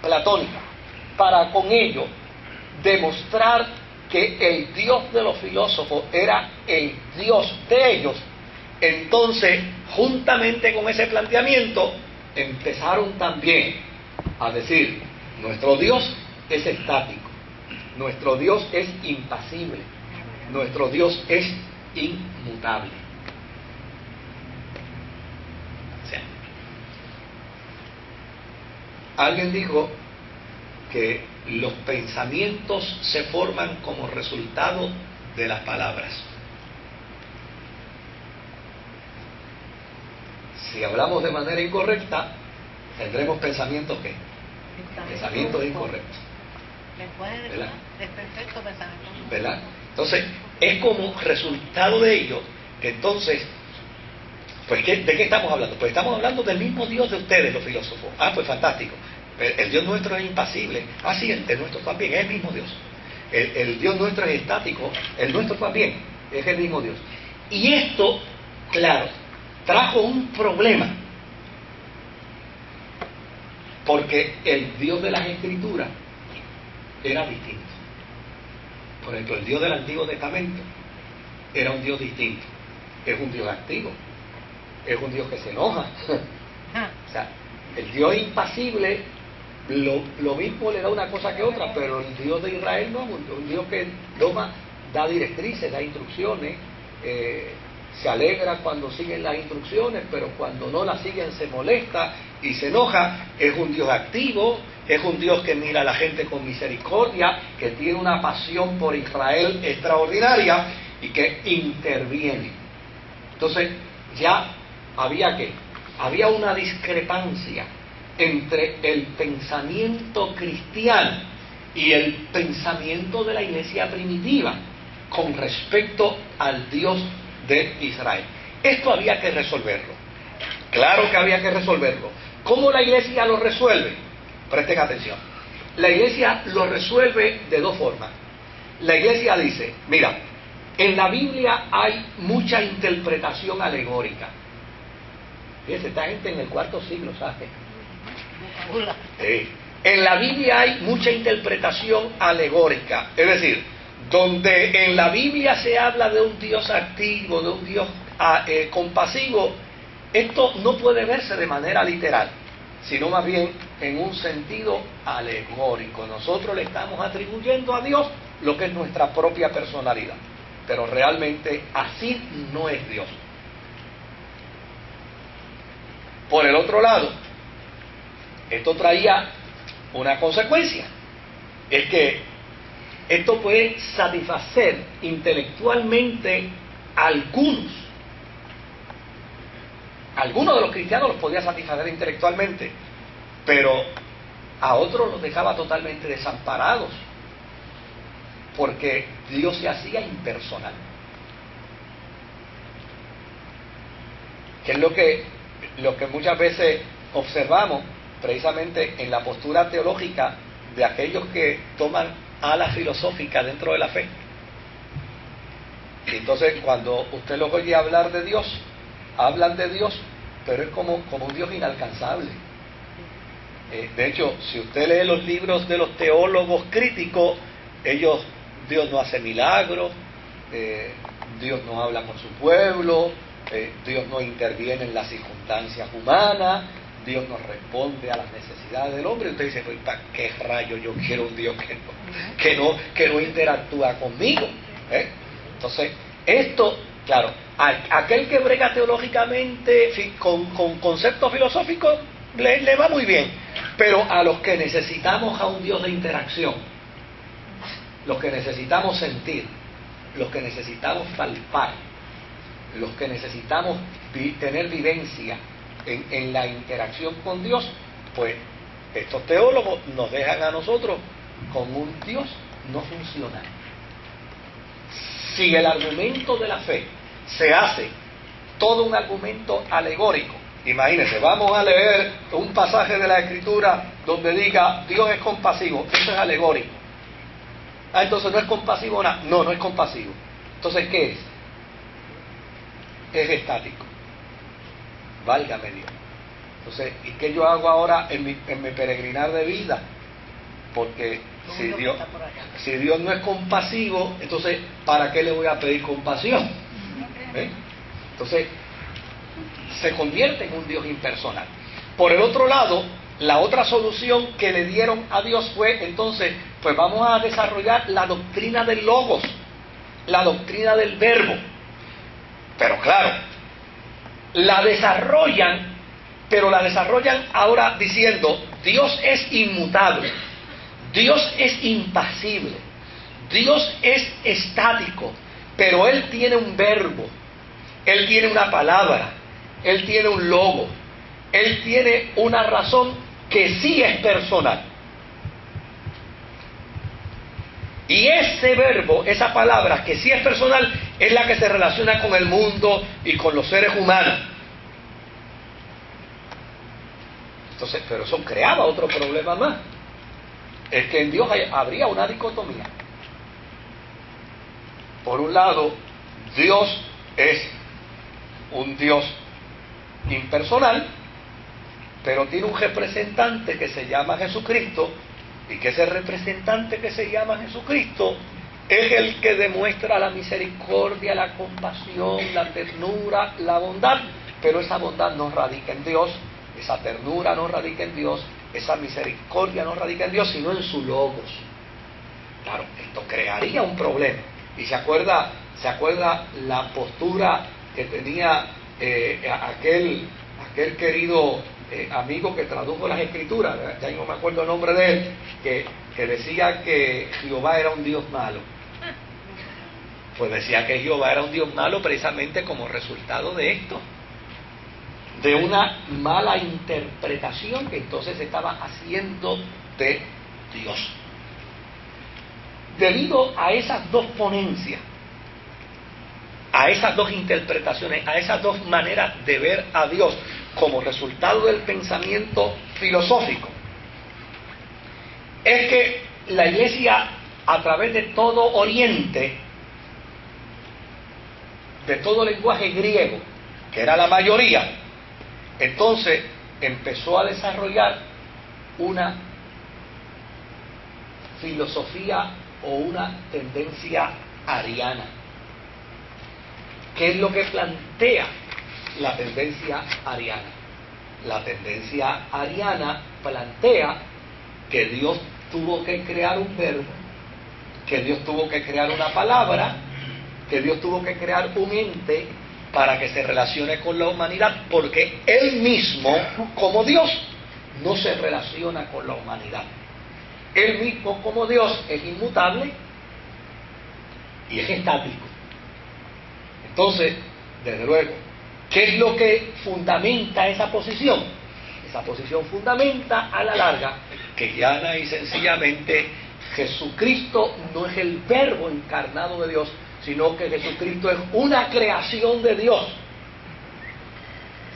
platónica, para con ello demostrar que el Dios de los filósofos era el Dios de ellos, entonces, juntamente con ese planteamiento, empezaron también a decir: nuestro Dios es estático, nuestro Dios es impasible, nuestro Dios es inmutable. O sea, alguien dijo que los pensamientos se forman como resultado de las palabras. Si hablamos de manera incorrecta, tendremos pensamientos ¿qué? Pensamientos incorrectos. ¿Verdad? ¿Verdad? Entonces, es como resultado de ello que entonces, pues, ¿de qué estamos hablando? Pues estamos hablando del mismo Dios de ustedes, los filósofos. Ah, pues fantástico. El Dios nuestro es impasible. Ah, sí, el nuestro también es el mismo Dios. El Dios nuestro es estático, el nuestro también es el mismo Dios. Y esto, claro, trajo un problema, porque el Dios de las Escrituras era distinto. Por ejemplo, el Dios del Antiguo Testamento era un Dios distinto. Es un Dios activo, es un Dios que se enoja. O sea, el Dios impasible, lo mismo le da una cosa que otra, pero el Dios de Israel no, un Dios que da directrices, da instrucciones, se alegra cuando siguen las instrucciones, pero cuando no las siguen se molesta y se enoja. Es un Dios activo, es un Dios que mira a la gente con misericordia, que tiene una pasión por Israel extraordinaria y que interviene. Entonces ya había una discrepancia entre el pensamiento cristiano y el pensamiento de la iglesia primitiva con respecto al Dios de Israel. Esto había que resolverlo. Claro que había que resolverlo. ¿Cómo la iglesia lo resuelve? Presten atención. La iglesia lo resuelve de dos formas. La iglesia dice: mira, en la Biblia hay mucha interpretación alegórica. Fíjense, esta gente en el cuarto siglo, ¿sabes? En la Biblia hay mucha interpretación alegórica, es decir, donde en la Biblia se habla de un Dios activo, de un Dios compasivo, esto no puede verse de manera literal, sino más bien en un sentido alegórico. Nosotros le estamos atribuyendo a Dios lo que es nuestra propia personalidad, pero realmente así no es Dios. Por el otro lado, esto traía una consecuencia, es que esto puede satisfacer intelectualmente a algunos de los cristianos los podía satisfacer intelectualmente, pero a otros los dejaba totalmente desamparados, porque Dios se hacía impersonal. Que es lo que muchas veces observamos precisamente en la postura teológica de aquellos que toman ala filosófica dentro de la fe. Y entonces cuando usted los oye hablar de Dios, hablan de Dios, pero es como un Dios inalcanzable. De hecho, si usted lee los libros de los teólogos críticos, Dios no hace milagros, Dios no habla con su pueblo, Dios no interviene en las circunstancias humanas, Dios no responde a las necesidades del hombre. Y usted dice: pues, ¿para qué rayo yo quiero un Dios que no interactúa conmigo? Entonces, esto, claro, aquel que brega teológicamente con conceptos filosóficos le va muy bien, pero a los que necesitamos a un Dios de interacción, los que necesitamos sentir, los que necesitamos palpar, los que necesitamos tener vivencia en la interacción con Dios, pues estos teólogos nos dejan a nosotros con un Dios no funcional. Si el argumento de la fe se hace todo un argumento alegórico, imagínense, vamos a leer un pasaje de la Escritura donde diga Dios es compasivo, eso es alegórico. Ah, entonces no es compasivo nada. No es compasivo. Entonces, ¿qué es? Es estático. Válgame Dios. Entonces, ¿y qué yo hago ahora en mi peregrinar de vida? Porque si Dios no es compasivo, entonces, ¿para qué le voy a pedir compasión? Entonces, se convierte en un Dios impersonal. Por el otro lado, la otra solución que le dieron a Dios fue, entonces, pues vamos a desarrollar la doctrina del logos, la doctrina del verbo. Pero claro, la desarrollan, pero la desarrollan ahora diciendo, Dios es inmutable, Dios es impasible, Dios es estático, pero Él tiene un verbo, Él tiene una palabra, Él tiene un logo, Él tiene una razón que sí es personal. Y ese verbo, esa palabra que sí es personal, es la que se relaciona con el mundo y con los seres humanos. Entonces, pero eso creaba otro problema más. Es que en Dios habría una dicotomía. Por un lado, Dios es un Dios impersonal, pero tiene un representante que se llama Jesucristo, y que ese representante que se llama Jesucristo es el que demuestra la misericordia, la compasión, la ternura, la bondad, pero esa bondad no radica en Dios, esa ternura no radica en Dios, esa misericordia no radica en Dios, sino en su logos. Claro, esto crearía un problema. Y se acuerda la postura que tenía aquel querido amigo que tradujo las Escrituras, ya no me acuerdo el nombre de él, que decía que Jehová era un Dios malo. Pues decía que Jehová era un Dios malo precisamente como resultado de esto, de una mala interpretación que entonces se estaba haciendo de Dios. Debido a esas dos ponencias, a esas dos interpretaciones, a esas dos maneras de ver a Dios como resultado del pensamiento filosófico, es que la Iglesia, a través de todo Oriente, de todo lenguaje griego, que era la mayoría, entonces empezó a desarrollar una filosofía o una tendencia ariana. ¿Qué es lo que plantea la tendencia ariana? La tendencia ariana plantea que Dios tuvo que crear un verbo, que Dios tuvo que crear una palabra, que Dios tuvo que crear un ente para que se relacione con la humanidad, porque Él mismo, como Dios, no se relaciona con la humanidad. Él mismo, como Dios, es inmutable y es estático. Entonces, desde luego, ¿qué es lo que fundamenta esa posición? Esa posición fundamenta a la larga que llana y sencillamente Jesucristo no es el verbo encarnado de Dios, sino que Jesucristo es una creación de Dios.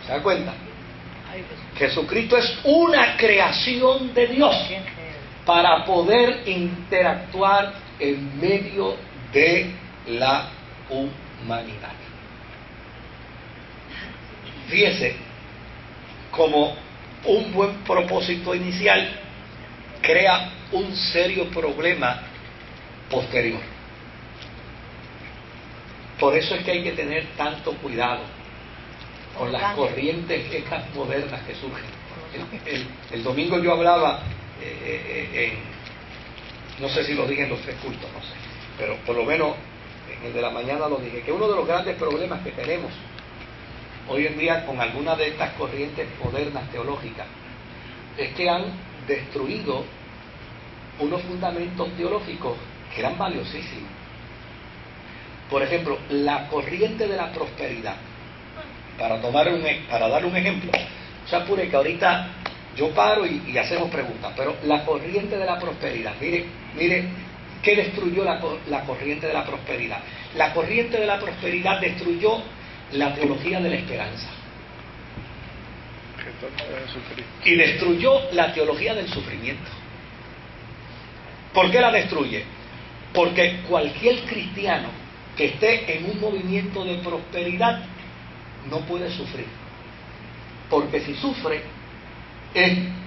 ¿Se da cuenta? Jesucristo es una creación de Dios para poder interactuar en medio de la humanidad. Fíjese como un buen propósito inicial crea un serio problema posterior. Por eso es que hay que tener tanto cuidado con las corrientes estas modernas que surgen. El domingo yo hablaba, no sé si lo dije en los 3 cultos, no sé, pero por lo menos en el de la mañana lo dije, que uno de los grandes problemas que tenemos hoy en día con algunas de estas corrientes modernas teológicas es que han destruido unos fundamentos teológicos que eran valiosísimos. Por ejemplo, la corriente de la prosperidad. Para dar un ejemplo, o sea, apure que ahorita yo paro y hacemos preguntas, pero la corriente de la prosperidad, mire, ¿qué destruyó la corriente de la prosperidad? La corriente de la prosperidad destruyó la teología de la esperanza. Y destruyó la teología del sufrimiento. ¿Por qué la destruye? Porque cualquier cristiano que esté en un movimiento de prosperidad no puede sufrir. Porque si sufre, es